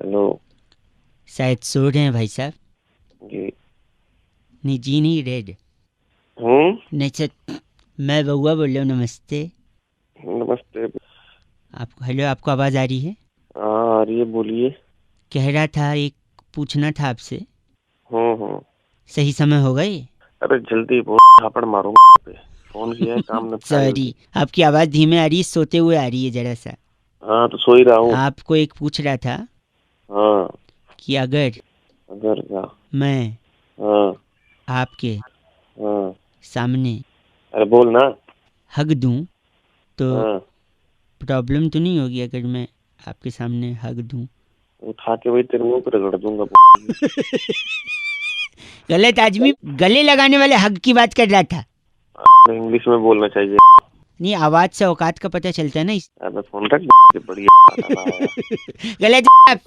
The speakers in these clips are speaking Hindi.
हेलो। शायद सो रहे हैं भाई साहब। जी। नहीं जी नहीं रेड। नहीं सर, मैं बउआ बोल रहा हूँ। नमस्ते। नमस्ते। आपको हेलो, आपको आवाज़ आ रही है? हाँ आ रही है, बोलिए। कह रहा था एक पूछना था आपसे। हूँ। सही समय होगा ये? अरे जल्दी बोल, थापड़ मारो पे। फोन किया है, काम निपटा जल्दी। सॉरी, आपकी आवाज़ धीमे आ रही है, सोते हुए आ रही है ज़रा सा। हाँ तो सो ही रहा हूँ। आपको एक पूछ रहा था हाँ। कि अगर अगर क्या? मैं हाँ। आपके हाँ। सामने अरे बोल ना। हग दूं तो हाँ। प्रॉब्लम तो नहीं होगी? अगर मैं आपके सामने हग दूं? उठा के वही तेरे मुंह पे रगड़ दूंगा। गलत आदमी गले लगाने वाले हग की बात कर रहा था। इंग्लिश में बोलना चाहिए। नहीं, आवाज से औकात का पता चलता है ना अबे फोन रख के बढ़िया गाना आया। गलत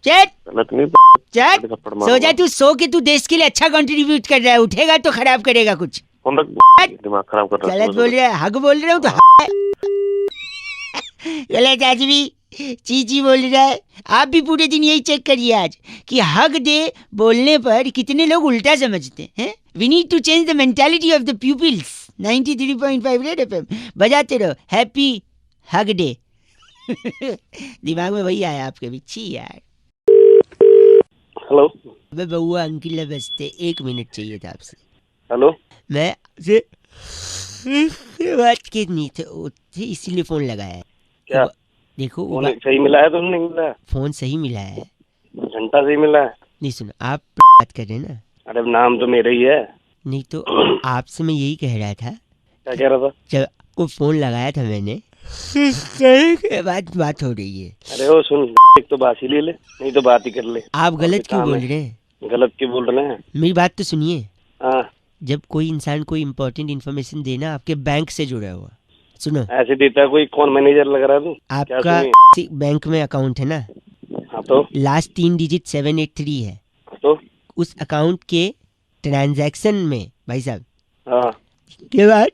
चट गलत नहीं। चट। बड़े थप्पड़ सो जा मारूंगा। तू, सो के तू देश के लिए अच्छा कंट्रीब्यूट कर रहा है, उठेगा तो खराब करेगा कुछ। फोन रख। दिमाग खराब कर रहा है गलत सुबह बोल सुबह। रहा है, हग बोल रहा हूँ तो गलत आदमी चीची बोल रहा है। आप भी पूरे दिन यही चेक करिए आज कि हग दे बोलने पर कितने लोग उल्टा समझते हैं। We need to change the mentality of the peoples. 93.5 red FM बजाते रहो। Happy hug day. दिमाग में वही आया आपके भी। छी यार। हेलो। अबे बउआ अंकिल बजते, 1 मिनट चाहिए था आपसे। हेलो। मैं आपसे बात करनी थी, इसीलिए फोन लगाया है। क्या? देखो फोन सही मिला है? तुमने नहीं मिला है? फोन सही मिला है। घंटा सही मिला है? नहीं सुनो, आप बात कर रहे हैं ना। अरे नाम तो मेरा ही है। नहीं तो आपसे मैं यही कह रहा था, क्या कह रहा था? जब आपको फोन लगाया था मैंने करने के बाद बात हो रही है। अरे वो सुन, एक तो बात ही ले ले, नहीं तो बात ही कर ले। आप और भी गलत क्यों काम बोल है। रहे हैं? गलत क्यों बोल रहे हैं? मेरी बात तो सुनिए। हाँ। जब कोई इंसान कोई इंपॉर्टेंट इन्फॉर्मेशन देना, आपके बैंक से जुड़ा हुआ, सुनो, ऐसे देता है कोई? कौन मैनेजर लग रहा है तू? क्या आपका सुनिए। बैंक में अकाउंट है ना, हाँ तो? लास्ट 3 डिजिट 783 है। तो? उस अकाउंट के ट्रांजैक्शन में भाई साहब हाँ। के बाद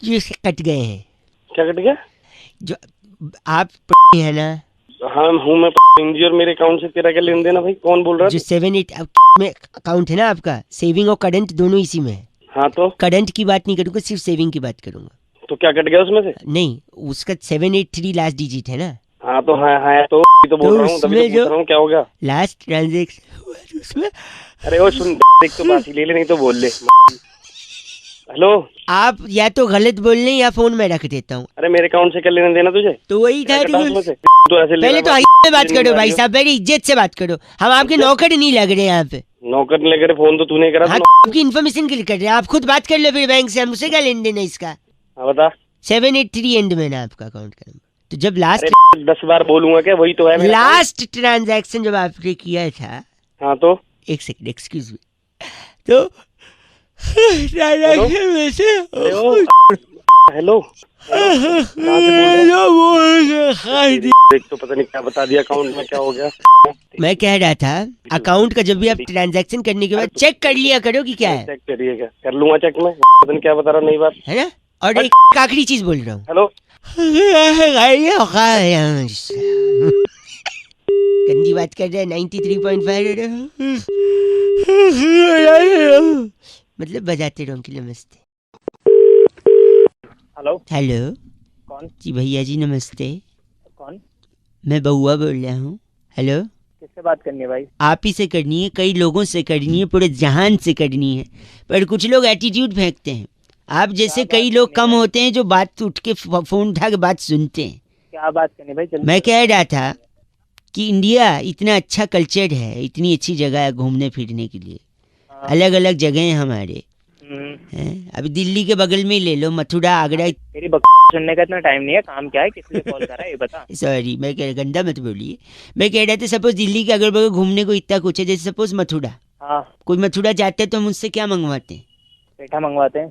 जो कट गए हैं, क्या कट गया? जो आप है ना, हाँ हूँ मैं एनजीओ, और मेरे अकाउंट से तेरा क्या लेन देन है भाई? कौन बोल रहा है जो तू? 7-8 में अकाउंट है ना आपका, सेविंग और करंट दोनों इसी में है। हाँ तो? करंट की बात नहीं करूंगा, सिर्फ सेविंग की बात करूंगा। तो क्या कट गया उसमें से? नहीं, उसका 783 लास्ट डिजिट है ना। हाँ तो हाँ तो तो बोल रहा हूँ, तभी तो उसमें पूछ जो रहा हूँ क्या हो गया। लास्ट ट्रांजेक्शन हुआ है, उसमें अरे वो सुन, एक तो बात ही ले ले, नहीं तो बोल ले। हेलो। आप या तो गलत बोल रहे हैं या फोन में रख देता हूँ। अरे मेरे अकाउंट से क्या लेना देना तुझे? तो वही क्या था कटा उसमें से? तू ऐसे ले पहले तो रहा है, में बात करो भाई साहब, मेरी इज्जत से बात करो। हम आपके इज्जत? नौकर नहीं लग रहे यहाँ पे। नौकर नहीं लग रहे, फोन तो तूने करा। हाँ, आपकी इन्फॉर्मेशन के लिए कर रहे हैं। आप खुद बात कर लो फिर बैंक से, हमसे क्या लेन देन है इसका। हाँ बता। 783 एंड में ना आपका अकाउंट का नंबर। तो जब लास्ट 10 बार बोलूंगा क्या? वही तो है मेरा लास्ट ट्रांजैक्शन जब आपने किया था, हाँ तो? एक सेकंड एक्सक्यूज मी, तो ट्रांजैक्शन में से हेलो। एक तो पता नहीं क्या बता दिया, अकाउंट में क्या हो गया। मैं कह रहा था, अकाउंट का जब भी आप ट्रांजैक्शन करने के बाद चेक कर लिया करो कि क्या है। चेक करिए क्या? कर लूंगा चेक में, पता नहीं क्या बता रहा, नई बात है ना। और एक आखिरी चीज बोल रहा हूँ। हेलो। गंदी बात कर रहे हैं। 93.5 मतलब बजाते रहो कि नमस्ते। हेलो। हेलो कौन? जी भैया जी नमस्ते। कौन? मैं बउआ बोल रहा हूँ। हेलो। किससे बात करनी है भाई? आप ही से करनी है, कई लोगों से करनी है, पूरे जहान से करनी है, पर कुछ लोग एटीट्यूड फेंकते हैं। आप जैसे कई लोग कम होते हैं जो बात उठ के फोन उठा के बात सुनते हैं। क्या बात करनी भाई? मैं कह रहा था कि इंडिया इतना अच्छा कल्चर है, इतनी अच्छी जगह है घूमने फिरने के लिए, अलग अलग जगह हैं हमारे हैं। अभी दिल्ली के बगल में ही ले लो, मथुरा, आगरा। तेरी सुनने का इतना टाइम नहीं है। काम क्या है, किस लिए कॉल कर रहा है ये बता। सॉरी, मैं कह गंदा मत बोलिए। मैं कह रहा था सपोज दिल्ली के अगल बगल घूमने को इतना कुछ है, जैसे सपोज मथुरा। हाँ। कोई मथुरा जाते हैं तो हम उससे क्या मंगवाते हैं? पेठा मंगवाते हैं।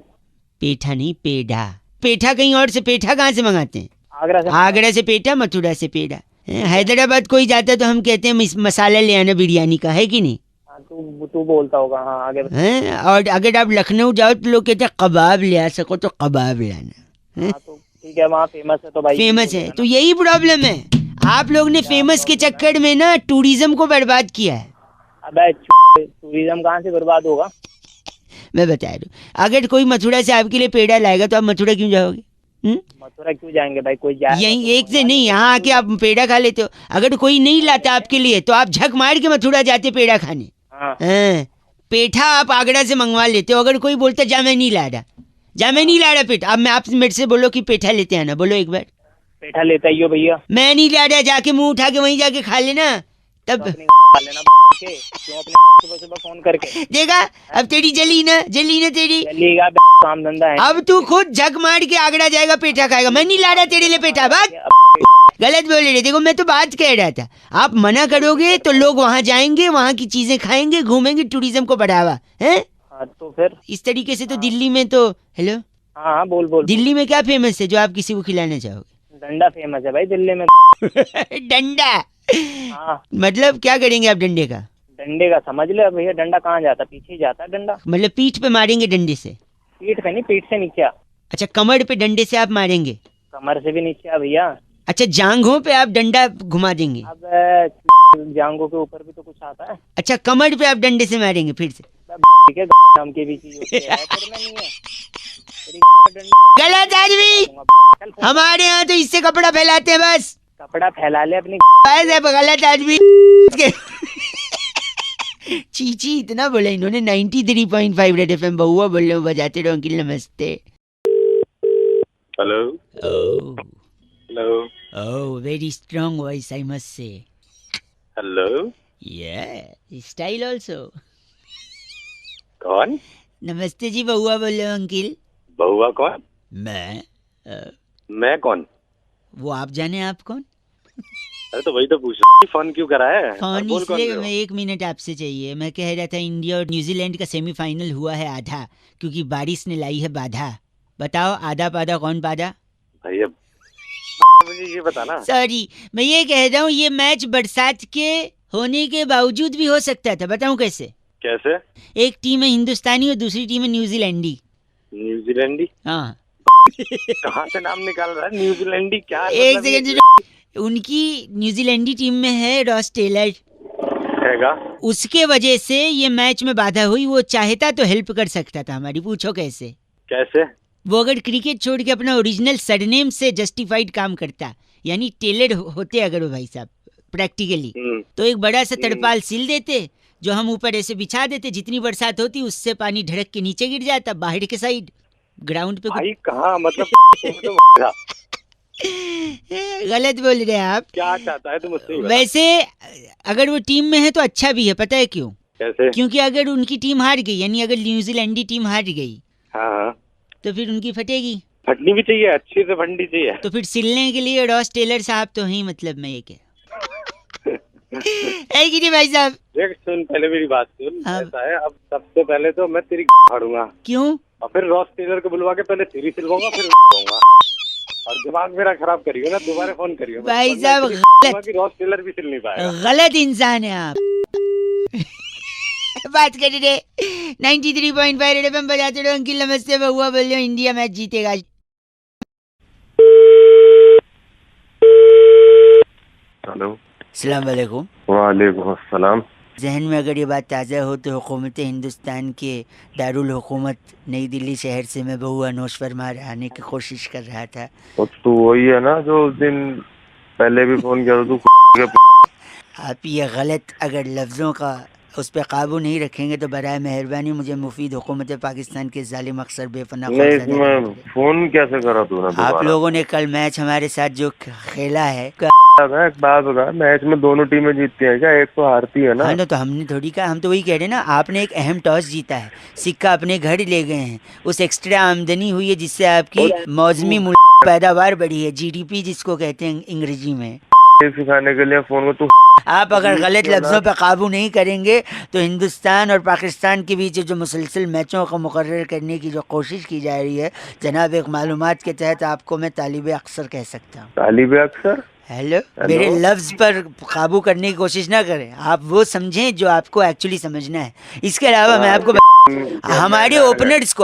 पेठा नहीं, पेढ़ा। पेठा कहीं और से, पेठा कहाँ से मंगाते हैं? आगरा से। आगरा से पेठा, मथुरा से पेड़ा। हैदराबाद कोई जाता है तो हम कहते हैं मसाला ले आना बिरयानी का, है कि नहीं? तू बोलता होगा। हाँ आगे बता। हैं? और अगर आप लखनऊ जाओ तो लोग कहते हैं कबाब ले आ सको तो कबाब लाना। हाँ तो ठीक है, वहाँ फेमस है तो भाई फेमस है तो यही प्रॉब्लम है। आप लोग ने फेमस के चक्कर में ना टूरिज्म को बर्बाद किया है। अबे टूरिज्म कहाँ से बर्बाद होगा? मैं बता रहा हूँ, अगर कोई मथुरा से आपके लिए पेड़ा लाएगा तो आप मथुरा क्यों जाओगे? मथुरा क्यों जाएंगे भाई? कोई जाए यही एक से नहीं, यहाँ आके आप पेड़ा खा लेते हो। अगर कोई नहीं लाता आपके लिए तो आप झक मार के मथुरा जाते पेड़ा खाने। हाँ। पेठा आप आगरा से मंगवा लेते हो। अगर कोई बोलता जा मैं नहीं ला रहा, जा मैं नहीं ला रहा पेठा, अब मैं आपसे मेरे से बोलो कि पेठा लेते आना, बोलो एक बार। पेठा लेता ही हो भैया। मैं नहीं ला रहा, जाके मुंह उठा के वहीं जाके खा लेना तब। तो खा लेना के, क्यों अपने सुबह सुबह फोन करके? देखा, अब तेरी जली ना तेरी। चलिएगा, काम धंधा है। अब तू खुद झक मार के आगरा जाएगा, पेठा खाएगा। मैं नहीं ला रहा तेरे लिए पेठा, भाग। गलत बोल रहे। देखो मैं तो बात कह रहा था, आप मना करोगे तो लोग वहाँ जाएंगे, वहाँ की चीजें खाएंगे, घूमेंगे, टूरिज्म को बढ़ावा है। हाँ, तो फिर इस तरीके से तो दिल्ली में तो हेलो, हाँ हाँ बोल। दिल्ली में क्या फेमस है जो आप किसी को खिलाना चाहोगे? डंडा फेमस है भाई दिल्ली में। डंडा? हाँ। मतलब क्या करेंगे आप डंडे का? डंडे का समझ ले भैया, डंडा कहाँ जाता? पीछे ही जाता है डंडा। मतलब पीठ पे मारेंगे डंडे से? पीठ पे नहीं, पीठ से नीचे। अच्छा, कमर पे डंडे से आप मारेंगे? कमर से भी नीचे भैया। अच्छा, जांघों पे आप डंडा घुमा देंगे? अब जांघों के ऊपर भी तो कुछ आता है। अच्छा, कमर पे आप डंडे से मारेंगे फिर से? ठीक है, नाम की भी चीज होती है, तेरे में नहीं है। गलत आदमी, हमारे यहाँ तो इससे कपड़ा फैलाते हैं बस। कपड़ा फैला ले अपनी। गलत आदमी। चीची इतना बोला इन्होंने। 93.5 रेड एफएम बहुआ बोल रहे हो, बजाते रहो अंकिल। नमस्ते। Hello. Oh hello. Oh, very strong voice I must say. Hello. Yeah, style also. कौन? नमस्ते जी, बहुआ बोल रहे हो अंकिल। बहुआ कौन? मैं कौन? वो आप जाने आप कौन? अरे तो वही तो पूछ रहा हूँ, फोन क्यों करा है? फोन इसलिए, मैं 1 मिनट आपसे चाहिए। मैं कह रहा था इंडिया और न्यूजीलैंड का सेमीफाइनल हुआ है आधा, क्योंकि बारिश ने लाई है बाधा। बताओ आधा पाधा कौन पाधा? भैया मुझे ये बताना। सॉरी, मैं ये कह रहा हूँ ये मैच बरसात के होने के बावजूद भी हो सकता था। बताऊँ कैसे? कैसे? एक टीम है हिंदुस्तानी और दूसरी टीम है न्यूजीलैंडी। न्यूजीलैंडी? हाँ। कहाँ से नाम निकाल रहा है न्यूजीलैंडी? क्या एक मतलब सेकंड, उनकी न्यूजीलैंडी टीम में है रॉस टेलर हैगा। उसके वजह से ये मैच में बाधा हुई। वो चाहता तो हेल्प कर सकता था हमारी। पूछो कैसे? कैसे? वो अगर क्रिकेट छोड़ के अपना ओरिजिनल सरनेम से जस्टिफाइड काम करता, यानी टेलर होते अगर वो भाई साहब प्रैक्टिकली, तो एक बड़ा सा तरपाल सिल देते जो हम ऊपर ऐसे बिछा देते। जितनी बरसात होती उससे पानी ढड़क के नीचे गिर जाता बाहर के साइड ग्राउंड पे। भाई कहाँ मतलब गलत बोल रहे हैं आप। क्या चाहता है तू मुझसे? वैसे अगर वो टीम में है तो अच्छा भी है। पता है क्यों? कैसे? क्योंकि अगर उनकी टीम हार गई, यानी अगर न्यूजीलैंडी टीम हार गई, हाँ, तो फिर उनकी फटेगी। फटनी भी चाहिए, अच्छी से फटनी चाहिए। तो फिर सिलने के लिए रॉस टेलर साहब तो हैं। मतलब मैं ये कह है कि नहीं भाई साहब? देख सुन, पहले मेरी बात सुन। हाँ। ऐसा है, अब सबसे पहले तो मैं तेरी फाड़ूंगा। क्यों? और फिर रॉस टेलर को बुलवा के पहले तेरी सिलवाऊंगा, फिर दूंगा। और दिमाग मेरा खराब करियो ना, दोबारा फोन करियो भाई साहब। कि रॉस टेलर भी सिल नहीं पाएगा। गलत इंसान है आप। बात कर रहे 93.5 रेड एफएम बजाते रहो अंकिल। नमस्ते, बहुआ बोल रहे हो। इंडिया मैच जीतेगा। हेलो। अस्सलाम वालेकुम। वालेकुम अस्सलाम। जहन में अगर ये बात ताज़ा हो तो हुकूमत हिंदुस्तान के दारुल हुकूमत नई दिल्ली शहर से मैं बहुआ अनोश फरमा आने की कोशिश कर रहा था। तो वही है ना जो उस दिन पहले भी फोन किया था तू। आप ये गलत अगर लफ्ज़ों का उस पर काबू नहीं रखेंगे तो बराए मेहरबानी मुझे मुफीद हुकूमत पाकिस्तान के जालिम अक्सर बेपना फोन कैसे करा तूने? आप लोगों ने कल मैच हमारे साथ जो खेला है। एक बात बता, मैच में दोनों टीमें जीतती हैं क्या? एक तो हारती है ना। हाँ ना, तो हमने थोड़ी कहा, हम तो वही कह रहे हैं ना। आपने एक अहम टॉस जीता है, सिक्का अपने घर ले गए हैं, उस एक्स्ट्रा आमदनी हुई है जिससे आपकी मौसमी पैदावार बढ़ी है, जीडीपी जिसको कहते हैं अंग्रेजी में। सिखाने के लिए फोन को तू आप अगर गलत लफ्ज़ों पर काबू नहीं करेंगे तो हिंदुस्तान और पाकिस्तान के बीच जो मुसलसल मैचों को मुकर्रर करने की जो कोशिश की जा रही है जनाब, एक मालूमात के तहत आपको मैं तालिबे अक्सर कह सकता हूँ। तालिबे अक्सर? हेलो, मेरे लफ्ज़ पर काबू करने की कोशिश ना करें। आप वो समझें जो आपको एक्चुअली समझना है। इसके अलावा मैं आपको हमारे ओपनर्स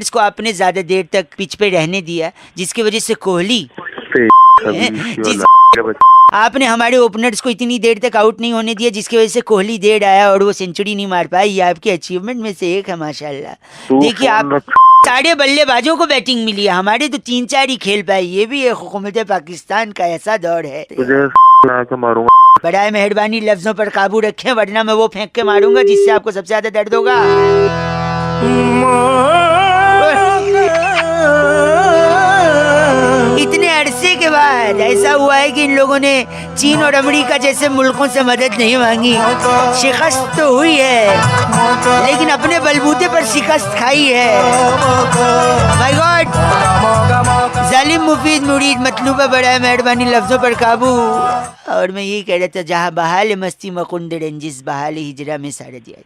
को आपने ज़्यादा देर तक पिच पे रहने दिया, जिसकी वजह से कोहली आपने हमारे ओपनर्स को इतनी देर तक आउट नहीं होने दिया, जिसकी वजह से कोहली देर आया और वो सेंचुरी नहीं मार पाई। ये आपके अचीवमेंट में से एक है माशाल्लाह। देखिए आप सारे बल्लेबाजों को बैटिंग मिली है, हमारे तो 3-4 ही खेल पाए। ये भी एक हुकूमत पाकिस्तान का ऐसा दौर है। बड़ाए मेहरबानी लफ्जों पर काबू रखें, वरना मैं वो फेंक के मारूंगा जिससे आपको सबसे ज्यादा दर्द होगा। इतने अरसे के बाद ऐसा हुआ है कि इन लोगों ने चीन और अमेरिका जैसे मुल्कों से मदद नहीं मांगी। शिकस्त तो हुई है, लेकिन अपने बलबूते पर शिकस्त खाई है। माय गॉड, जालिम मुफीद मुरीद मतलूबा बड़ा मेहरबानी लफ्जों पर काबू। और मैं यही कह रहा था, जहाँ बहाल मस्ती मकुंद रंजिस बहाल हिजरा में सारा दिया।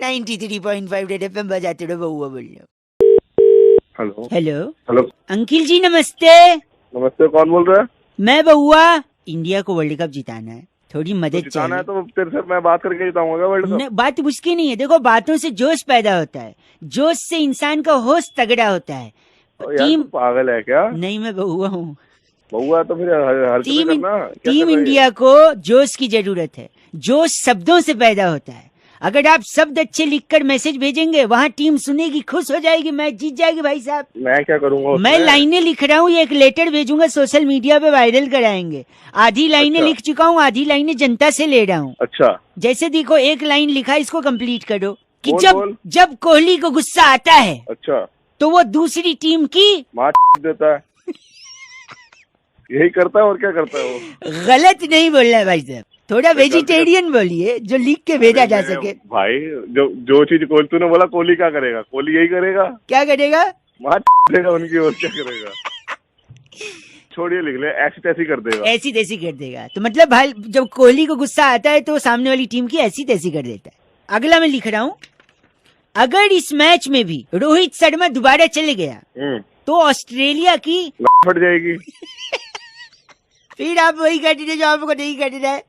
93.5 रेड एफएम बजाते रहो, बउआ बोल रहे हो। हेलो हेलो हेलो, अंकिल जी नमस्ते। नमस्ते, कौन बोल रहा है? मैं बउआ, इंडिया को वर्ल्ड कप जिताना है, थोड़ी मदद जिताना है चाहिए। तो तेरे से मैं बात करके जिताऊंगा वर्ल्ड कप। बात उसकी नहीं है, देखो बातों से जोश पैदा होता है, जोश से इंसान का होश तगड़ा होता है। टीम पागल है क्या? नहीं, मैं बउआ हूँ। बउआ तो फिर टीम इंडिया को जोश की जरूरत है। जोश शब्दों से पैदा होता है। अगर आप शब्द अच्छे लिखकर मैसेज भेजेंगे, वहाँ टीम सुनेगी, खुश हो जाएगी, मैच जीत जाएगी। भाई साहब मैं क्या करूंगा? मैं लाइनें लिख रहा हूँ, ये एक लेटर भेजूंगा, सोशल मीडिया पे वायरल कराएंगे। आधी लाइनें लिख चुका हूँ, आधी लाइनें जनता से ले रहा हूँ। अच्छा, जैसे देखो, एक लाइन लिखा, इसको कंप्लीट करो कि बोल, जब बोल। जब कोहली को गुस्सा आता है, अच्छा, तो वो दूसरी टीम की मार देता है। यही करता है और क्या करता है वो? गलत नहीं बोलना है भाई साहब, थोड़ा वेजिटेरियन बोलिए जो लिख के भेजा जा सके। भाई जो चीज तूने बोला, कोहली क्या करेगा? कोहली यही करेगा। क्या करेगा? मार देगा उनकी, और क्या करेगा? छोड़िए, लिख ले, ऐसी तैसी कर देगा। ऐसी तैसी कर देगा। तो मतलब भाई, जब कोहली को गुस्सा आता है तो सामने वाली टीम की ऐसी तैसी कर देता है। अगला मैं लिख रहा हूँ, अगर इस मैच में भी रोहित शर्मा दोबारा चले गया तो ऑस्ट्रेलिया की फट जाएगी। फिर आप वही कर दीजिए जो आपको नहीं करना है।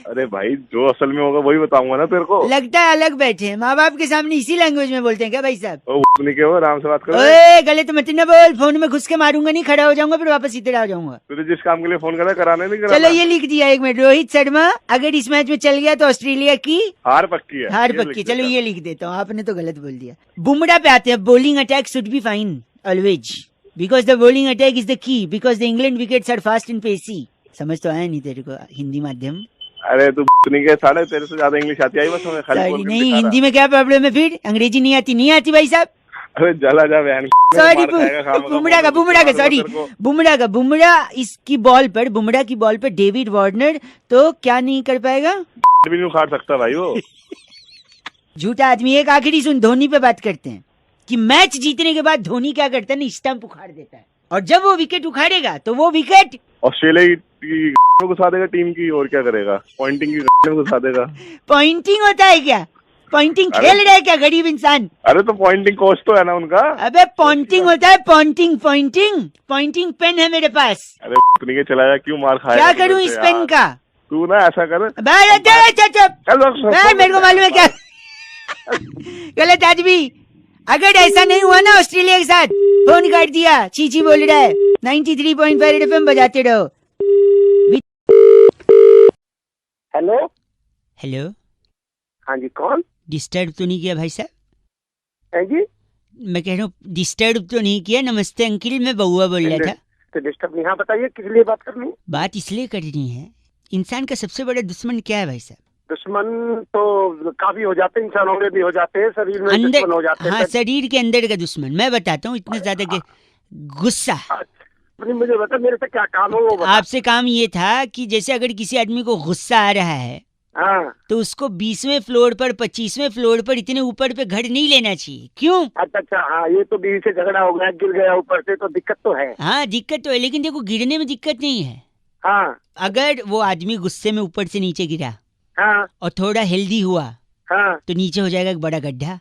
अरे भाई, जो असल में होगा वही बताऊंगा ना तेरे को। लगता है अलग बैठे हैं, माँ बाप के सामने इसी लैंग्वेज में बोलते हैं क्या भाई साहब? के हो, आराम से बात करो। ओए गलत मत ना बोल, फोन में घुस के मारूंगा नहीं, खड़ा हो जाऊंगा, फिर वापस इधर आ जाऊंगा। तुझे जिस काम के लिए फोन करा, कराने नहीं कराना। चलो ये लिख दिया, 1 मिनट। रोहित शर्मा अगर इस मैच में चल गया तो ऑस्ट्रेलिया की हार पक्की है। हार पक्की। चलो ये लिख देता हूँ, आपने तो गलत बोल दिया। बुमराह पे आते हैं। Bowling attack should be fine always, because the bowling attack is the key, because the England wickets are fast and pacey. समझ तो आया नहीं तेरे को हिंदी माध्यम? अरे तू नहीं गए साढ़े, तेरे से ज्यादा इंग्लिश आती है बस हमें। खाली नहीं, हिंदी में क्या प्रॉब्लम है फिर? अंग्रेजी नहीं आती? नहीं आती भाई साहब। अरे जला जा बहन। सॉरी, बुमराह का बुमराह इसकी बॉल पर, बुमराह की बॉल पर डेविड वार्नर तो क्या नहीं कर पाएगा? भी नहीं उखाड़ सकता भाई वो। झूठा आदमी। एक आखिरी सुन, धोनी पे बात करते हैं कि मैच जीतने के बाद धोनी क्या करता है ना, स्टंप उखाड़ देता है, और जब वो विकेट उखाड़ेगा तो वो विकेट ऑस्ट्रेलिया की घुसा देगा टीम की, और क्या करेगा? पॉइंटिंग की घुसा देगा। पॉइंटिंग होता है क्या? पॉइंटिंग खेल रहा है क्या गरीब इंसान? अरे तो पॉइंटिंग कोच तो है ना उनका। अबे पॉइंटिंग होता है, पॉइंटिंग पॉइंटिंग पॉइंटिंग पेन है मेरे पास। अरे नहीं चलाया, क्यों मार खाया? क्या करूं इस पेन का? तू ना ऐसा कर। मेरे को मालूम है क्या गलत आदमी। अगर ऐसा नहीं हुआ ना ऑस्ट्रेलिया के साथ, फोन काट दिया, चीची बोल रहा है। 93.5 एफएम बजाते रहो। हेलो हेलो, हाँ जी, कौन? डिस्टर्ब तो नहीं किया भाई साहब? है जी, मैं कह रहा हूँ डिस्टर्ब तो नहीं किया? नमस्ते अंकिल, मैं बउआ बोल रहा था। तो डिस्टर्ब नहीं। हाँ बताइए, किस लिए बात करनी है? बात इसलिए करनी है, इंसान का सबसे बड़ा दुश्मन क्या है भाई साहब? दुश्मन तो काफी हो जाते हैं, इंसानों में भी हो जाते हैं, शरीर में दुश्मन हो जाते हैं। हाँ, शरीर के अंदर का दुश्मन मैं बताता हूँ। इतना ज्यादा गुस्सा। मुझे बता, मेरे से क्या काम हो वो बता। आपसे काम ये था कि जैसे अगर किसी आदमी को गुस्सा आ रहा है, हाँ, तो उसको 20वें फ्लोर पर, 25वें फ्लोर पर, इतने ऊपर पे घर नहीं लेना चाहिए। क्यों? अच्छा, हाँ, ये तो बीवी से झगड़ा हो गया, गिर गया ऊपर से, तो दिक्कत तो है। हाँ दिक्कत तो है, लेकिन देखो गिरने में दिक्कत नहीं है। हाँ, अगर वो आदमी गुस्से में ऊपर से नीचे गिरा हाँ, और थोड़ा हेल्दी हुआ, हाँ, तो नीचे हो जाएगा एक बड़ा गड्ढा।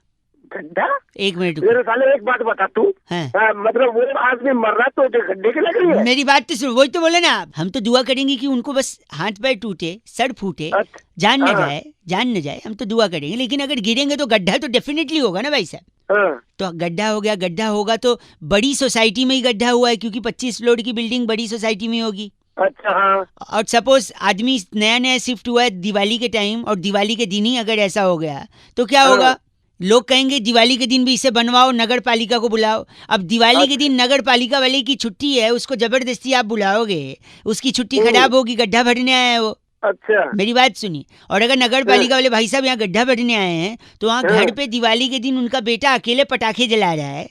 गड्ढा? एक मिनट रुको। मेरे साले एक बात बता तू, हाँ। मतलब वो आदमी मर रहा तो जो गड्ढे की लग रही है? मेरी बात तो सुन, वही तो बोले ना आप, हम तो दुआ करेंगे कि उनको बस हाथ पैर टूटे, सर फूटे, अच्छा, जान न हाँ। जाए, जान न जाए, हम तो दुआ करेंगे। लेकिन अगर गिरेंगे तो गड्ढा तो डेफिनेटली होगा ना भाई साहब। हाँ, तो गड्ढा हो गया, गड्ढा होगा तो बड़ी सोसाइटी में ही गड्ढा हुआ है, क्योंकि 25 फ्लोर की बिल्डिंग बड़ी सोसाइटी में होगी। अच्छा हाँ, और सपोज आदमी नया नया शिफ्ट हुआ है दिवाली के टाइम, और दिवाली के दिन ही अगर ऐसा हो गया तो क्या हाँ। होगा? लोग कहेंगे दिवाली के दिन भी इसे बनवाओ, नगर पालिका को बुलाओ। अब दिवाली के दिन नगर पालिका वाले की छुट्टी है, उसको जबरदस्ती आप बुलाओगे, उसकी छुट्टी खराब होगी, गड्ढा भरने आया है वो। अच्छा, मेरी बात सुनिए। और अगर नगर पालिका वाले भाई साहब यहाँ गड्ढा भरने आए हैं तो वहाँ हाँ। घर पे दिवाली के दिन उनका बेटा अकेले पटाखे जला रहा है,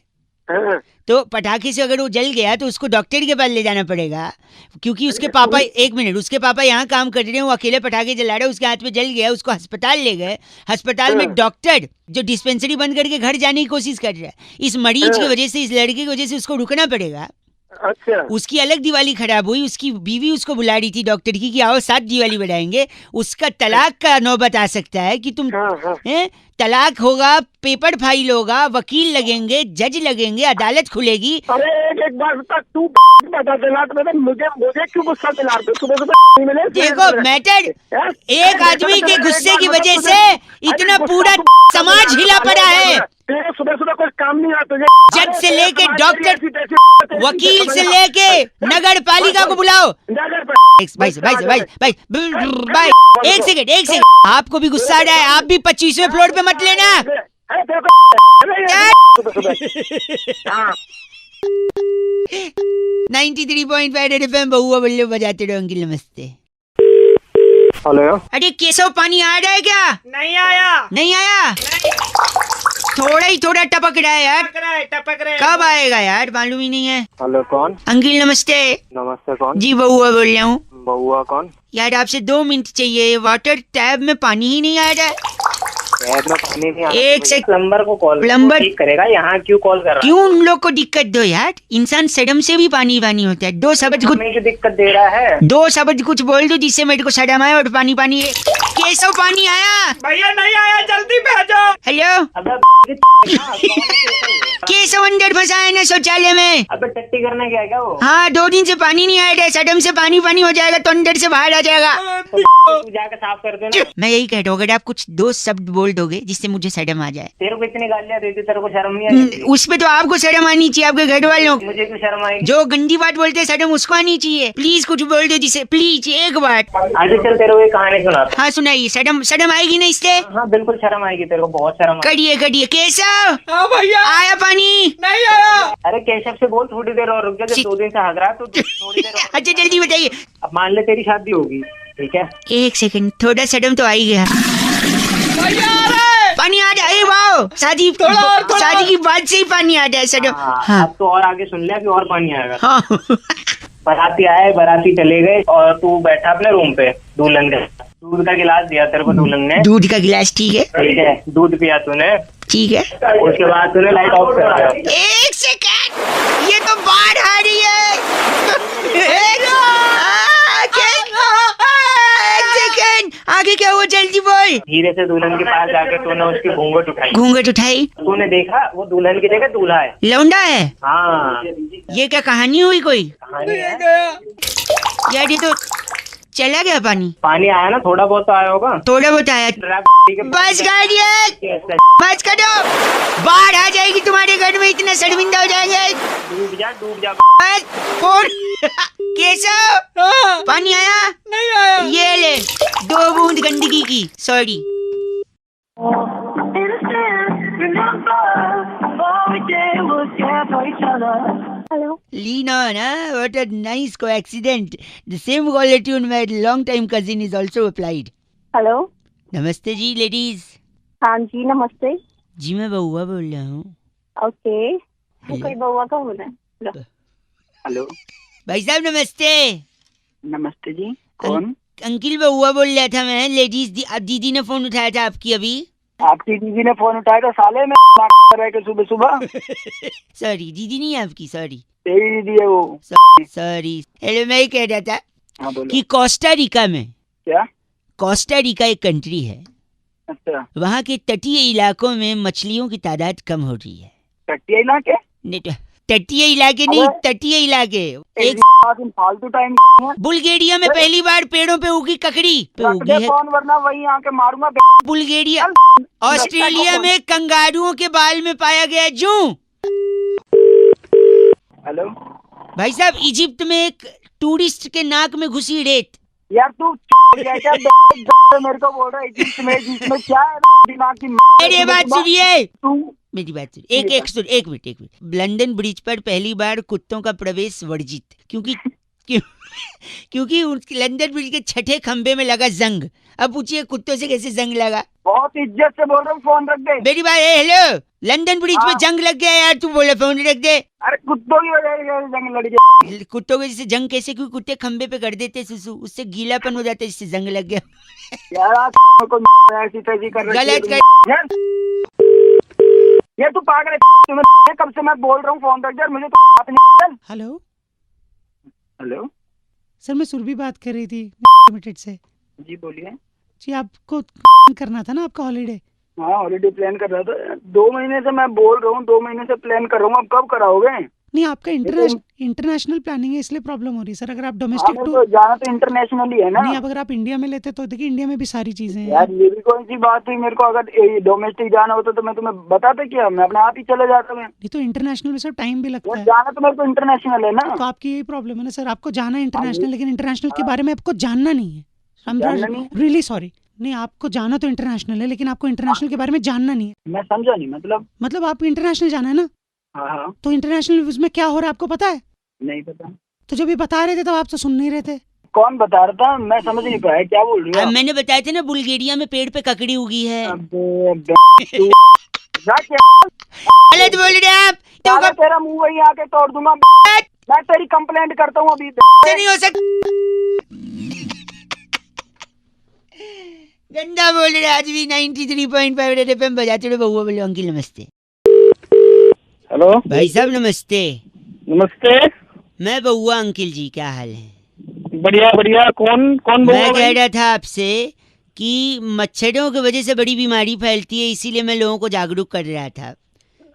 हाँ, तो पटाखे से अगर वो जल गया तो उसको डॉक्टर के पास ले जाना पड़ेगा, क्योंकि उसके पापा, एक मिनट, उसके पापा यहाँ काम कर रहे हैं, वो अकेले पटाखे जला रहे हैं, उसके हाथ में जल गया, उसको अस्पताल ले गए। अस्पताल में हाँ। डॉक्टर जो डिस्पेंसरी बंद करके घर जाने की कोशिश कर रहा है, इस मरीज की हाँ। वजह से, इस लड़के की वजह से उसको रुकना पड़ेगा। अच्छा, उसकी अलग दिवाली खराब हुई, उसकी बीवी उसको बुला रही थी डॉक्टर की कि आओ साथ दिवाली बढ़ाएंगे, उसका तलाक का नौबत आ सकता है कि तुम हाँ हाँ, हैं, तलाक होगा, पेपर फाइल होगा, वकील लगेंगे, जज लगेंगे, अदालत खुलेगी। अरे एक बार बता तू बता देना तो मुझे क्यों गुस्सा दिला रहे हो? सुबह सुबह नहीं मिले? देखो मैटर, हैं? एक आदमी के गुस्से की वजह से इतना पूरा समाज हिला पड़ा है। तेरे सुबह सुबह कोई काम नहीं आता तुझे? जज से लेके अरे, डॉक्टर, ऐसी तैसी- वकील से लेके नगर पालिका को बुलाओ। नगर भाई भाई, एक सेकंड, आपको भी गुस्सा आ रहा है, आप भी 25वें फ्लोर पे मत लेना। अरे तेरे को सुबह सुबह हाँ 93.5 रेड एफएम बहुआ बल्ले बजाते रहो अंकिल, नमस्ते। हेलो, अरे केशव, पानी आ रहा है क्या? नहीं आया। नहीं आया? थोड़ा ही थोड़ा टपक रहा है यार, टपक रहे कब आएगा यार मालूम ही नहीं है। हेलो कौन? अंकिल नमस्ते। नमस्ते कौन? जी बहुआ बोल रहा हूँ। बउआ कौन? यार आपसे 2 मिनट चाहिए, वाटर टैब में पानी ही नहीं आ रहा है। टैब में पानी नहीं आ रहा। एक से प्लम्बर को कॉल, प्लम्बर ठीक करेगा। यहाँ क्यों कॉल कर रहा क्यों उन लोग को दिक्कत दो यार, इंसान सडम से भी पानी पानी होता है। 2 शब्द कुछ, हमें क्यों दिक्कत दे रहा है? 2 शब्द कुछ बोल दो जिससे मेरे को सडम आए और पानी पानी। केशव पानी आया? भैया नहीं आया, जल्दी भेजो। हेलो अबे केशव अंदर फंसा है ना शौचालय में। अबे टट्टी करने गया क्या वो? हाँ 2 दिन से पानी नहीं आया है, सडम से पानी पानी हो जाएगा तो अंदर से बाहर आ जाएगा। तू जाके साफ कर देना। मैं यही कह रहा हूँ, अगर आप कुछ 2 शब्द बोल दोगे जिससे मुझे सडम आ जाए। तेरे को इतनी गालियाँ देती, तेरे को शर्म नहीं आई? उस पे तो आपको शर्म आनी चाहिए, आपके घर वालों को। मुझे क्यों शर्म आएगी? जो गंदी बात बोलते हैं शर्म उसको आनी चाहिए। प्लीज कुछ बोल दो जिसे, प्लीज एक बार। आगे चल, तेरे को एक कहानी सुनाता हाँ सुनाइए, शर्म आएगी ना इससे? हूँ। हाँ बिल्कुल शर्म आएगी, तेरे को बहुत शर्म आएगी। करिए करिए। केशव हाँ भैया आया पानी? नहीं आया। अरे केशव से बोल थोड़ी देर और रुक जा, जब 2 दिन से हग रहा है तो थोड़ी देर और। अच्छा जल्दी बताइए। अब मान ले तेरी शादी होगी, ठीक है? 1 सेकंड, थोड़ा सडम तो आ ही गया। पानी आ जाए, वाह शादी शादी की बात से ही पानी आ जाए सडम। हाँ अब तो और आगे सुन ले, अभी और पानी आएगा। हाँ बाराती आए, बाराती चले गए और तू बैठा अपने रूम पे, दुल्हन के दूध का गिलास दिया तेरे को दुल्हन ने, दूध का गिलास, ठीक है ठीक है? दूध पिया तूने, ठीक है। उसके बाद तूने लाइट ऑफ कर दिया। 1 सेकंड, ये तो बाढ़ आ रही है। 1 सेकंड, आगे क्या हुआ जल्दी बोल। धीरे से दुल्हन के पास जाके तूने उसकी घूंघट उठाई। घूंघट उठाई, तूने देखा वो दुल्हन की जगह दूल्हा है। लौंडा है। हाँ ये क्या कहानी हुई कोई? कहानी है। यार ये तो चला गया पानी। पानी आया ना, थोड़ा बहुत तो आया होगा। थोड़ा बहुत आया। बस गाड़िए, बस करो, बाढ़ आ जाएगी तुम्हारे घर में, इतना शर्मिंदा हो जाएंगे। डूब जा डूब जा। बस फोन। केशव पानी आया? नहीं आया। ये ले 2 बूंद गंदगी की, sorry. Hello. Lean on, huh? What a nice coincidence. The same quality on my long-time cousin is also applied. Hello. नमस्ते जी लेडीज। हाँ जी नमस्ते। जी मैं बउआ बोल रहा हूँ। ओके, तो हेलो। कोई बउआ का बोल रहा है? लो। हेलो भाई साहब नमस्ते। नमस्ते जी, कौन? अंकिल बउआ बोल रहा था मैं, लेडीज अब दीदी ने फोन उठाया था आपकी अभी। आपकी दीदी ने फोन उठाया था साले में रह के सुबह सुबह। सॉरी दीदी नहीं है आपकी, सॉरी तेरी दीदी है वो। सॉरी। हेलो, मैं ये कह रहा था हाँ बोलो। कि कोस्टा रिका में, क्या? कोस्टा रिका एक कंट्री है, अच्छा, वहाँ के तटीय इलाकों में मछलियों की तादाद कम हो रही है। टट्टी इलाके? नहीं, तटीय इलाके नहीं, अबे! तटीय इलाके। एक दिन फालतू टाइम बुल्गारिया में पहली बार पेड़ों पे उगी ककड़ी पे रख उगी दे है। फोन, वरना वहीं आके मारूंगा। बुल्गारिया, ऑस्ट्रेलिया में कंगारुओं के बाल में पाया गया जू। हेलो भाई साहब, इजिप्ट में एक टूरिस्ट के नाक में घुसी रेत। यार, तू क्या मेरे को बोल रहा है जिसमें क्या है दिमाग की? मेरी बात सुनिए, तू मेरी बात सुनिए, एक मिनट। लंदन ब्रिज पर पहली बार कुत्तों का प्रवेश वर्जित, क्योंकि लंदन ब्रिज के छठे खंबे में लगा जंग। अब पूछिए कुत्तों से कैसे जंग लगा? बहुत इज्जत से बोल रहा हूँ, फोन रख दे। मेरी बात, हेलो, लंदन ब्रिज पे जंग लग गया यार, तू बोले फोन रख दे। अरे कुत्तों की वजह से जंग लड़ गया। कुत्तों की वजह से जंग कैसे? क्योंकि कुत्ते खंबे पे कर देते सुसु, उससे गीलापन हो जाता है, इससे जंग लग गया। यार ऐसी तैसी कर रही गलत है। कर। यार ये तू पागल है। तुम्हें कब से मैं बोल रहा हूँ फोन रख दे, मुझे तो बात नहीं। हेलो हेलो सर, मैं सुरभि बात कर रही थी लिमिटेड से। जी बोलिए। जी, आपको करना था ना आपका हॉलीडे? हाँ, हॉलीडे प्लान कर रहा था। 2 महीने से मैं बोल रहा हूँ, 2 महीने से प्लान कर रहा हूँ। अब कब कराओगे? नहीं, आपका इंटरनेशनल प्लानिंग है, इसलिए प्रॉब्लम हो रही है सर। अगर आप हाँ, डोमेस्टिक तो टूर जाना तो इंटरनेशनली है ना। नहीं, अब अगर आप इंडिया में लेते तो देखिए, इंडिया में भी सारी चीजें हैं। यार ये भी कौन सी बात हुई? मेरे को अगर डोमेस्टिक जाना होता तो मैं तुम्हें बताता क्या? मैं अपने आप ही चले जाता। मैं नहीं तो इंटरनेशनल में सर टाइम भी लगता है, जाना तो मेरे को इंटरनेशनल है ना। तो आपकी यही प्रॉब्लम है ना सर। आपको जाना है इंटरनेशनल, लेकिन इंटरनेशनल के बारे में आपको जानना नहीं है। जानना नहीं? Really sorry. नहीं, आपको जाना तो इंटरनेशनल है, लेकिन आपको इंटरनेशनल के बारे में जानना नहीं है। मैं समझा नहीं। मतलब आपको इंटरनेशनल जाना है ना, हाँ, तो इंटरनेशनल उसमें क्या हो रहा है आपको पता है? नहीं पता। तो जब ये बता रहे थे तो आप तो सुन नहीं रहे थे। कौन बता रहा था? मैं समझ नहीं पाया, क्या बोल रही हो? मैंने बताया था ना, बुल्गारिया में पेड़ पे ककड़ी उगी है। गलत बोल रहे हैं आप। साला तेरा मुंह वहीं आके तोड़ दूंगा। मैं तेरी कंप्लेंट करता हूँ अभी। नहीं हो सकता, गंदा बोल रहे आज भी। 93.5 रेड एफएम बजाते रहो। बउआ बोलो अंकिल नमस्ते। हेलो भाई साहब नमस्ते। नमस्ते। मैं बउआ अंकिल जी, क्या हाल है? बढ़िया बढ़िया। कौन कौन बोल मैं रहा कह रहा था आपसे कि मच्छरों की वजह से बड़ी बीमारी फैलती है, इसीलिए मैं लोगों को जागरूक कर रहा था।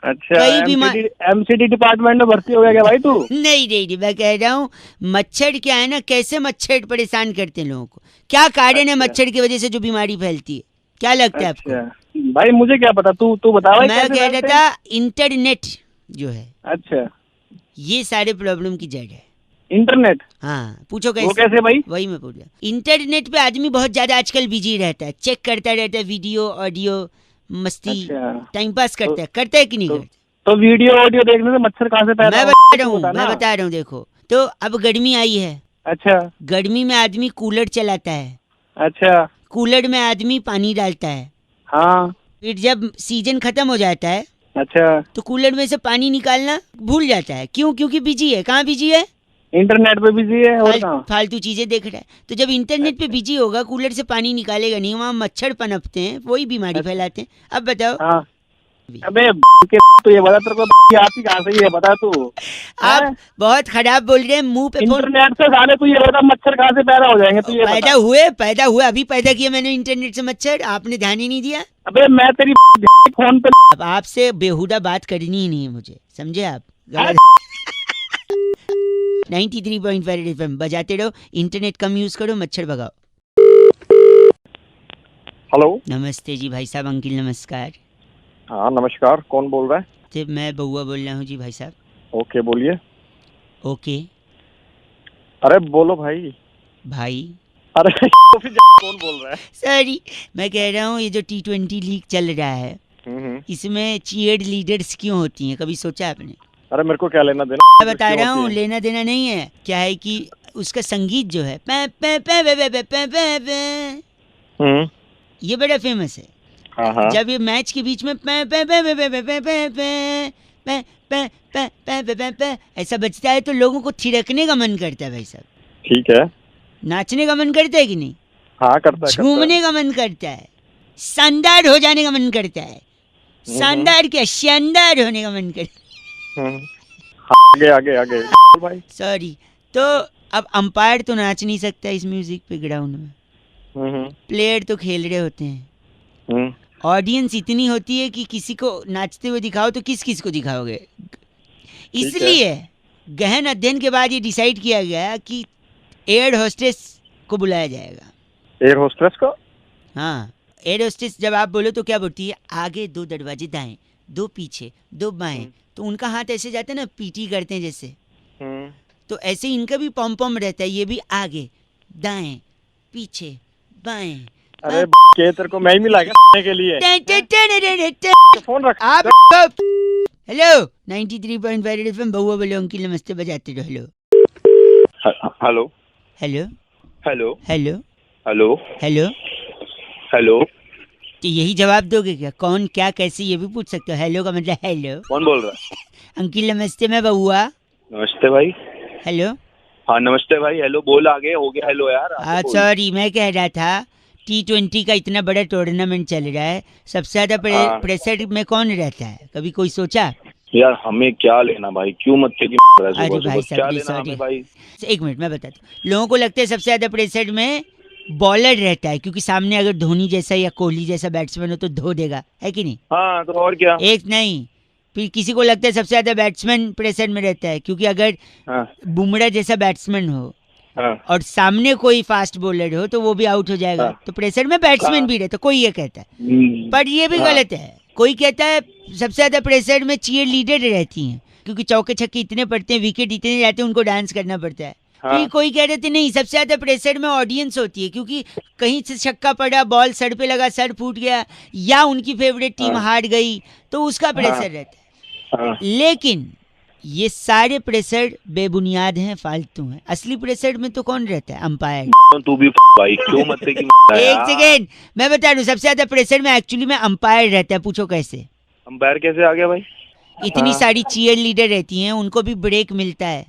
अच्छा, कई बीमार एमसीडी डिपार्टमेंट में भर्ती हो गया क्या भाई तू? नहीं, मैं कह रहा हूँ मच्छर क्या है ना, कैसे मच्छर परेशान करते हैं लोगों को, क्या कारण है मच्छर की वजह से जो बीमारी फैलती है, क्या लगता है आपको? भाई मुझे क्या पता, तू बता भाई। मैं कह रहा था इंटरनेट जो है, अच्छा, ये सारे प्रॉब्लम की जड़ है। इंटरनेट? हाँ, पूछो वो कैसे? कैसे भाई? वही मैं पूछ रहा। इंटरनेट पे आदमी बहुत ज्यादा आजकल बिजी रहता है, चेक करता रहता है, वीडियो ऑडियो मस्ती, अच्छा। टाइम पास करता है कि नहीं करता? तो वीडियो ऑडियो देखने से मच्छर कहाँ से पैदा? मैं बता रहा हूँ देखो, तो अब गर्मी आई है। अच्छा। गर्मी में आदमी कूलर चलाता है। अच्छा। कूलर में आदमी पानी डालता है। हाँ। फिर जब सीजन खत्म हो जाता है, अच्छा, तो कूलर में से पानी निकालना भूल जाता है। क्यों? क्योंकि बिजी है। कहाँ बिजी है? इंटरनेट पे बिजी है। और कहाँ? फालतू चीजें देख रहा है। तो जब इंटरनेट पे बिजी होगा, कूलर से पानी निकालेगा नहीं, वहाँ मच्छर पनपते हैं, वही बीमारी फैलाते हैं। अब बताओ। हाँ। अबे तो ये बता, तेरे को आती कहाँ से ये बता तू? आप बहुत खराब बोल रहे हैं, मुंह पे फोन। इंटरनेट से साले तू ये बता, मच्छर कहाँ से पैदा हो जाएंगे? तू ये पैदा हुए अभी पैदा किया मैंने इंटरनेट से मच्छर, आपने ध्यान ही नहीं दिया। अबे मैं तेरी फोन पे। अब आपसे बेहुदा बात करनी ही नहीं है मुझे, समझे आप? 93.5 एफएम बजाते रहो, इंटरनेट कम यूज करो, मच्छर भगाओ। हेलो, नमस्ते जी भाई साहब। अंकिल नमस्कार। हाँ नमस्कार। कौन बोल रहा है? तो मैं बउआ बोल रहा हूँ जी भाई साहब। ओके बोलिए। ओके अरे बोलो भाई। अरे कौन बोल रहा है? सॉरी, मैं कह रहा हूँ ये जो T20 लीग चल रहा है, इसमें चीयर लीडर्स क्यों होती हैं, कभी सोचा आपने? अरे मेरे को क्या लेना देना? मैं बता रहा हूँ, लेना देना नहीं है। क्या है कि उसका संगीत जो है ये बड़ा फेमस है। हाँ। जब ये मैच के बीच में ऐसा बजता है तो लोगों को थिरकने का मन करता है भाई साहब। ठीक है। नाचने का मन करता है कि नहीं? हाँ करता है। झूमने का मन करता है, शानदार हो जाने का मन करता है। शानदार क्या, शानदार होने का मन करता है। आगे भाई। सॉरी, तो अब अंपायर तो नाच नहीं सकता इस म्यूजिक पे ग्राउंड में। प्लेयर तो खेल रहे होते हैं। ऑडियंस इतनी होती है कि किसी को नाचते हुए दिखाओ तो किस किस को दिखाओगे। इसलिए गहन अध्ययन के बाद ये डिसाइड किया गया कि एयर होस्टेस को बुलाया जाएगा। एयर होस्टेस को? हाँ, एयर होस्टेस जब आप बोलो तो क्या बोलती है, आगे 2 दरवाजे दाएं, 2 पीछे, 2 बाएं। तो उनका हाथ ऐसे जाता है ना, पीटी करते हैं जैसे, तो ऐसे इनका भी पॉम पॉम रहता है, ये भी आगे दाएं पीछे बाएं। अरे के तेरे को मैं ही मिला के लिए फोन रख आप हेलो 93.5 FM बहुआ बोलो अंकिल नमस्ते बजाते रहो। Hello hello hello hello hello hello hello hello. तो यही जवाब दोगे क्या, कौन क्या कैसे ये भी पूछ सकते हो। हेलो का मतलब हेलो। कौन बोल रहा है? अंकिल नमस्ते, मैं बहुआ। नमस्ते भाई। हेलो हाँ नमस्ते भाई। हेलो बोल, आगे हो गया हेलो यार। सॉरी, मैं कह रहा था T20 का इतना बड़ा टूर्नामेंट चल रहा है, सबसे ज्यादा प्रेशर में कौन रहता है, कभी कोई सोचा? यार हमें क्या लेना भाई, क्यों मत के अरे भाई साहब सॉरी, भाई। 1 मिनट मैं बताता हूँ। लोगों को लगता है सबसे ज्यादा प्रेशर में बॉलर रहता है, क्योंकि सामने अगर धोनी जैसा या कोहली जैसा बैट्समैन हो तो धो देगा, है कि नहीं? हाँ तो और क्या। एक नहीं, फिर किसी को लगता है सबसे ज्यादा बैट्समैन प्रेशर में रहता है, क्योंकि अगर बुमराह जैसा बैट्समैन हो और सामने कोई फास्ट बॉलर हो तो वो भी आउट हो जाएगा। तो प्रेशर में बैट्समैन भी रहता है, कोई ये कहता है। पर ये भी गलत है। कोई कहता है सबसे ज्यादा प्रेशर में चीयर लीडर रहती हैं, क्योंकि चौके छक्के इतने पड़ते हैं, विकेट इतने जाते हैं, उनको डांस करना पड़ता है। फिर कोई कह रहे थे नहीं, सबसे ज्यादा प्रेशर में ऑडियंस होती है, क्योंकि कहीं से छक्का पड़ा, बॉल सर पे लगा, सर फूट गया, या उनकी फेवरेट टीम हार गई तो उसका प्रेशर रहता है। लेकिन ये सारे प्रेशर बेबुनियाद हैं, फालतू हैं। असली प्रेशर में तो कौन रहता है? अंपायर। तू भी भाई क्यों मत की एक सेकेंड मैं बता रहा हूँ, सबसे ज्यादा प्रेशर में एक्चुअली में अंपायर रहता है। पूछो कैसे? अंपायर कैसे आ गया भाई? इतनी सारी चीयर लीडर रहती हैं, उनको भी ब्रेक मिलता है।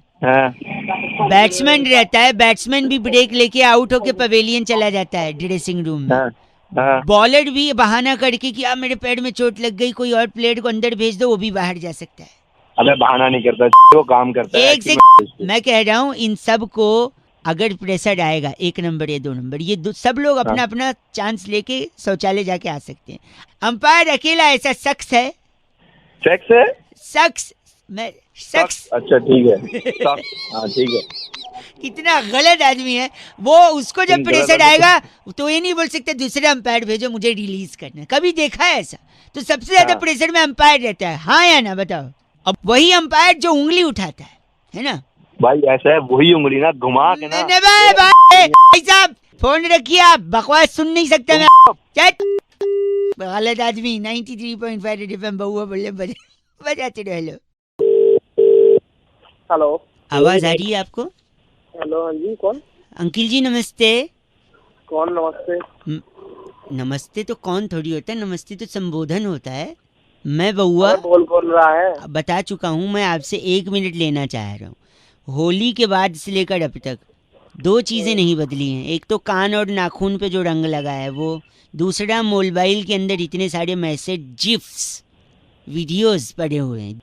बैट्समैन रहता है, बैट्समैन भी ब्रेक लेके आउट होके पवेलियन चला जाता है ड्रेसिंग रूम में। बॉलर भी बहाना करके कि अब मेरे पैर में चोट लग गई, कोई और प्लेयर को अंदर भेज दो, वो भी बाहर जा सकता है। अबे बहाना नहीं करता, वो काम करता है। एक सेकंड मैं कह रहा हूँ, इन सब को अगर प्रेशर आएगा 1 नंबर या 2 नंबर, ये सब लोग अपना अपना चांस लेके शौचालय जाके आ सकते हैं। अंपायर अकेला ऐसा शख्स है, सेक्स है, शख्स मैं शख्स। अच्छा ठीक है, हाँ ठीक है। कितना गलत आदमी है वो। उसको जब प्रेशर आएगा तो ये नहीं बोल सकते दूसरे अंपायर भेजो मुझे रिलीज करना। कभी देखा है ऐसा? तो सबसे ज्यादा प्रेशर में अंपायर रहता है, हाँ या ना बताओ? अब वही अंपायर जो उंगली उठाता है ना भाई, ऐसा है वही उंगली ना घुमा के ना। भाई साहब फोन रखिए, आप बकवास सुन नहीं सकते मैं। गलत आदमी। 93.5 FM बहुआ बोले बजाते रहो। हेलो हेलो, आवाज आ रही है आपको? हेलो हाँ जी, कौन? अंकिल जी नमस्ते। कौन नमस्ते? नमस्ते तो कौन थोड़ी होता है, नमस्ते तो संबोधन होता है। मैं बहुआ बोल रहा है। बता चुका हूँ, मैं आपसे 1 मिनट लेना चाह रहा हूँ। होली के बाद से लेकर अब तक 2 चीजें नहीं बदली हैं। एक तो कान और नाखून पे जो रंग लगा है वो, दूसरा मोबाइल के अंदर इतने सारे मैसेज, जिफ्स, वीडियोस पड़े हुए हैं।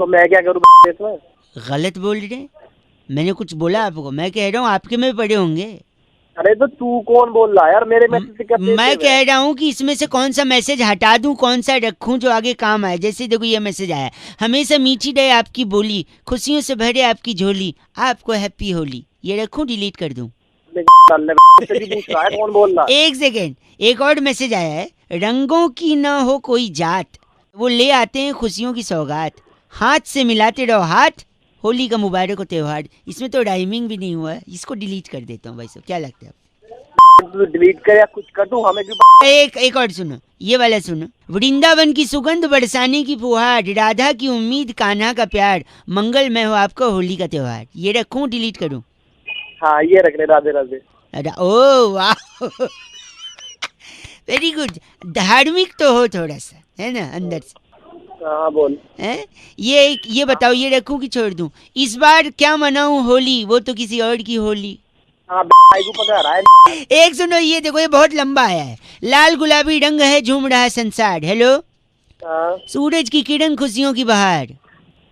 तो मैं क्या करूँ इसमें? गलत बोल रहे हैं? मैंने कुछ बोला आपको? मैं कह रहा हूँ आपके में पड़े होंगे। अरे तो तू कौन बोल रहा है यार? मेरे मैसेज से क्या? मैं कह रहा हूँ कि इसमें से कौन सा मैसेज हटा दूं, कौन सा रखूं जो आगे काम आए। जैसे देखो ये मैसेज आया, हमेशा मीठी रहे आपकी बोली, खुशियों से भरे आपकी झोली, आपको हैप्पी होली। ये रखूं, डिलीट कर दूं? कौन बोल रहा? एक सेकेंड, एक और मैसेज आया है, रंगों की ना हो कोई जात, वो ले आते हैं खुशियों की सौगात, हाथ से मिलाते रहो हाथ, होली का मुबारक हो त्योहार। इसमें तो राइमिंग भी नहीं हुआ है, इसको डिलीट कर देता हूँ भाई साहब, क्या लगता है? डिलीट कर या कुछ कर दूं, हमें क्यों? एक और सुनो, ये वाला सुनो। वृंदावन की सुगंध बरसाने की फुहार, राधा की उम्मीद कान्हा का प्यार, मंगलमय हो आपको होली का त्योहार। ये रखूं, डिलीट करूं? हाँ ये रख ले, राधे राधे। ओ वाह वेरी गुड। धार्मिक तो हो थोड़ा सा, है ना अंदर से? हाँ बोल। ये बताओ, ये रखूं कि छोड़ दूं? इस बार क्या मनाऊं होली, वो तो किसी और की होली। हाँ को पकड़ा रहा है। एक सुनो, ये देखो, ये बहुत लंबा आया है। लाल गुलाबी रंग है झूम रहा है संसार। हेलो, सूरज की किरण खुशियों की बहार,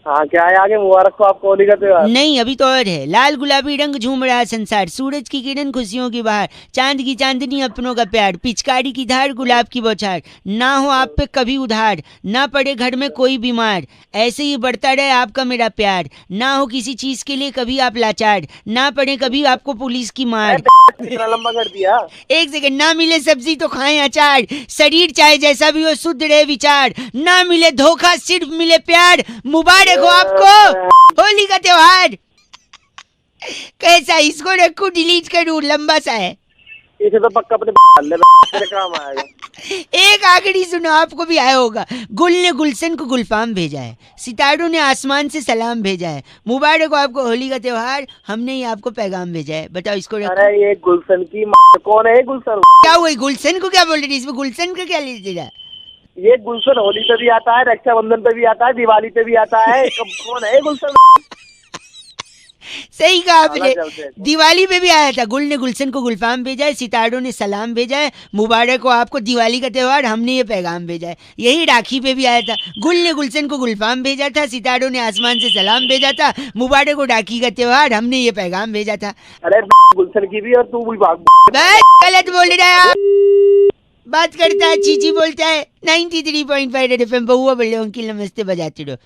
हाँ क्या है आगे, मुबारक हो आपको होली का त्योहार। नहीं, अभी तो और है। लाल गुलाबी रंग झूम रहा संसार, सूरज की किरण खुशियों की बहार, चांद की चांदनी अपनों का प्यार, पिचकारी की धार गुलाब की बौछार, ना हो आप पे कभी उधार, ना पड़े घर में कोई बीमार, ऐसे ही बढ़ता रहे आपका मेरा प्यार, ना हो किसी चीज के लिए कभी आप लाचार, ना पड़े कभी आपको पुलिस की मार। इतना लंबा कर दिया। एक सेकंड। ना मिले सब्जी तो खाएं अचार, शरीर चाहे जैसा भी हो शुद्ध रहे विचार, ना मिले धोखा सिर्फ मिले प्यार, मुबारक हो आपको होली का त्योहार। कैसा, इसको रखूं डिलीट करूं, लंबा सा है। इसे तो पक्का अपने डाल ले, तेरे काम आएगा। एक आखिरी सुनो, आपको भी आया होगा। गुल ने गुलशन को गुलफाम भेजा है, सितारों ने आसमान से सलाम भेजा है, मुबारक हो आपको होली का त्योहार, हमने ही आपको पैगाम भेजा है। बताओ इसको रखो। अरे ये गुलशन की कौन है ये गुलशन? क्या हुआ, गुलशन को क्या बोल रही थी? इसमें गुलशन का क्या ले देगा? ये गुलशन होली पे भी आता है, रक्षाबंधन पे भी आता है, दिवाली पे भी आता है। कौन है ये गुलशन? सही कहा आपने, चलते हैं। दिवाली पे भी आया था। गुल ने गुलशन को गुलफाम भेजा है, सितारों ने सलाम भेजा है, मुबारक हो आपको दिवाली का त्योहार, हमने ये पैगाम भेजा है। यही राखी पे भी आया था। गुल ने गुलशन को गुलफाम भेजा था, सितारों ने आसमान से सलाम भेजा था, मुबारक हो राखी का त्योहार, हमने ये पैगाम भेजा था। अरे गुलशन की भी और तू भी भाग। बस गलत बोल रहा है आप। बात करता है, चीची बोलता है। 93.5 रेड एफएम, बहुआ बोले अंकिल नमस्ते बजाते रहो।